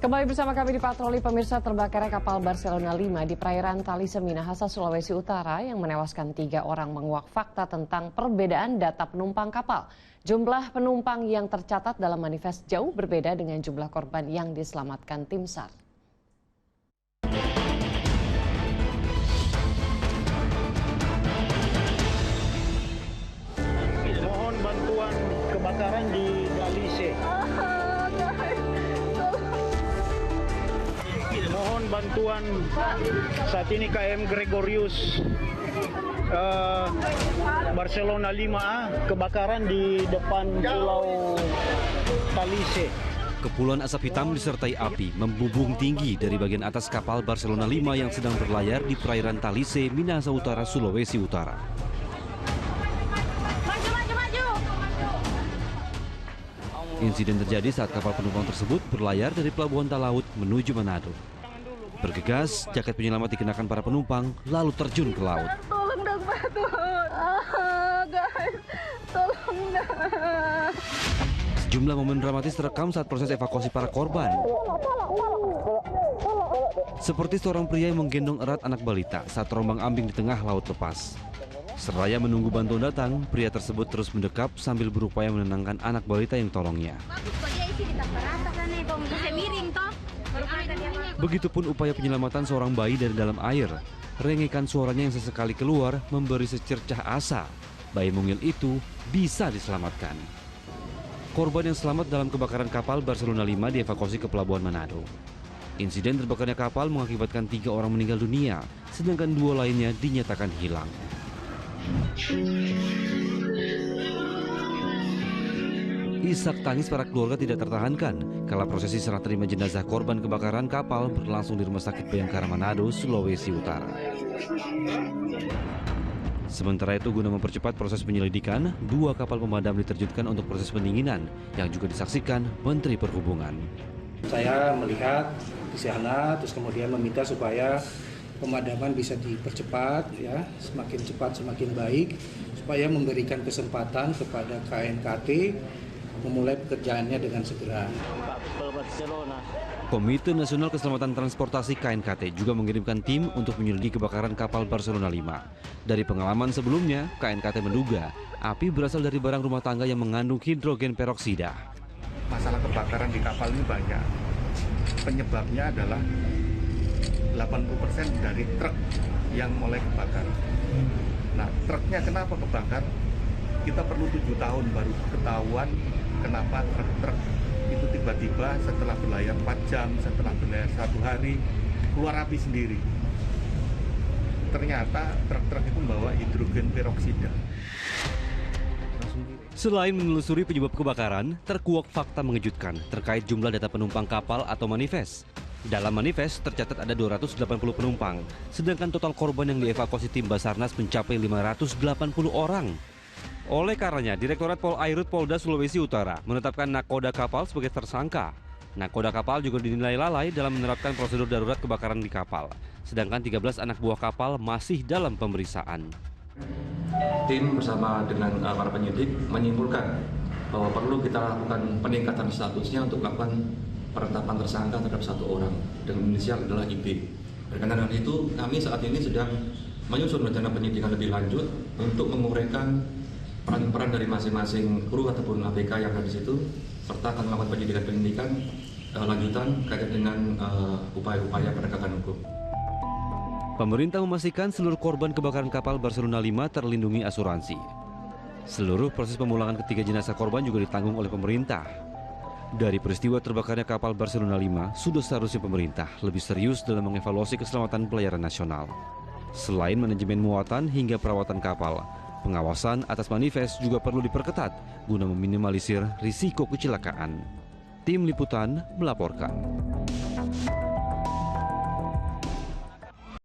Kembali bersama kami di Patroli. Pemirsa, terbakarnya kapal Barcelona 5 di perairan Talise Minahasa, Sulawesi Utara yang menewaskan 3 orang menguak fakta tentang perbedaan data penumpang kapal. Jumlah penumpang yang tercatat dalam manifest jauh berbeda dengan jumlah korban yang diselamatkan tim SAR. Mohon bantuan kebakaran di Talise. Mohon bantuan saat ini KM Gregorius Barcelona 5A kebakaran di depan pulau Talise. Kepulan asap hitam disertai api membubung tinggi dari bagian atas kapal Barcelona 5 yang sedang berlayar di perairan Talise, Minahasa Utara, Sulawesi Utara. Insiden terjadi saat kapal penumpang tersebut berlayar dari Pelabuhan Talaut menuju Manado. Bergegas, jaket penyelamat dikenakan para penumpang, lalu terjun ke laut. Tolong dong, Pak. Guys, tolong dong. Sejumlah momen dramatis terekam saat proses evakuasi para korban. Seperti seorang pria yang menggendong erat anak balita saat terombang-ambing di tengah laut lepas. Seraya menunggu bantuan datang, pria tersebut terus mendekap sambil berupaya menenangkan anak balita yang tolongnya. Begitupun upaya penyelamatan seorang bayi dari dalam air. Rengekan suaranya yang sesekali keluar memberi secercah asa. Bayi mungil itu bisa diselamatkan. Korban yang selamat dalam kebakaran kapal Barcelona 5 dievakuasi ke Pelabuhan Manado. Insiden terbakarnya kapal mengakibatkan 3 orang meninggal dunia, sedangkan 2 lainnya dinyatakan hilang. Isak tangis para keluarga tidak tertahankan kala prosesi serah terima jenazah korban kebakaran kapal berlangsung di Rumah Sakit Bayangkara Manado, Sulawesi Utara. Sementara itu, guna mempercepat proses penyelidikan, 2 kapal pemadam diterjunkan untuk proses pendinginan yang juga disaksikan Menteri Perhubungan. Saya melihat di sana, terus kemudian meminta supaya pemadaman bisa dipercepat, ya, semakin cepat semakin baik, supaya memberikan kesempatan kepada KNKT memulai pekerjaannya dengan segera. Komite Nasional Keselamatan Transportasi KNKT juga mengirimkan tim untuk menyelidiki kebakaran kapal Barcelona 5. Dari pengalaman sebelumnya, KNKT menduga api berasal dari barang rumah tangga yang mengandung hidrogen peroksida. Masalah kebakaran di kapal ini banyak. Penyebabnya adalah 80% dari truk yang mulai kebakar. Nah, truknya kenapa kebakar? Kita perlu 7 tahun baru ketahuan kenapa truk-truk itu tiba-tiba setelah berlayar 4 jam, setelah berlayar 1 hari, keluar api sendiri. Ternyata truk-truk itu membawa hidrogen peroksida. Selain menelusuri penyebab kebakaran, terkuak fakta mengejutkan terkait jumlah data penumpang kapal atau manifest. Dalam manifest tercatat ada 280 penumpang, sedangkan total korban yang dievakuasi tim Basarnas mencapai 580 orang. Oleh karenanya, Direktorat Polairut Polda Sulawesi Utara menetapkan nakoda kapal sebagai tersangka. Nakoda kapal juga dinilai lalai dalam menerapkan prosedur darurat kebakaran di kapal, sedangkan 13 anak buah kapal masih dalam pemeriksaan. Tim bersama dengan para penyidik menyimpulkan bahwa perlu kita lakukan peningkatan statusnya untuk melakukan penetapan tersangka terhadap 1 orang dengan inisial adalah IB. Berkenaan dengan itu, kami saat ini sedang menyusun rencana penyidikan lebih lanjut untuk menguraikan peran-peran dari masing-masing kru ataupun ABK yang ada di situ, serta akan melakukan penyidikan lanjutan kait dengan upaya-upaya penegakan hukum. Pemerintah memastikan seluruh korban kebakaran kapal Barcelona 5 terlindungi asuransi. Seluruh proses pemulangan ketiga jenazah korban juga ditanggung oleh pemerintah. Dari peristiwa terbakarnya kapal Barcelona 5, sudah seharusnya pemerintah lebih serius dalam mengevaluasi keselamatan pelayaran nasional. Selain manajemen muatan hingga perawatan kapal, pengawasan atas manifest juga perlu diperketat guna meminimalisir risiko kecelakaan. Tim Liputan melaporkan.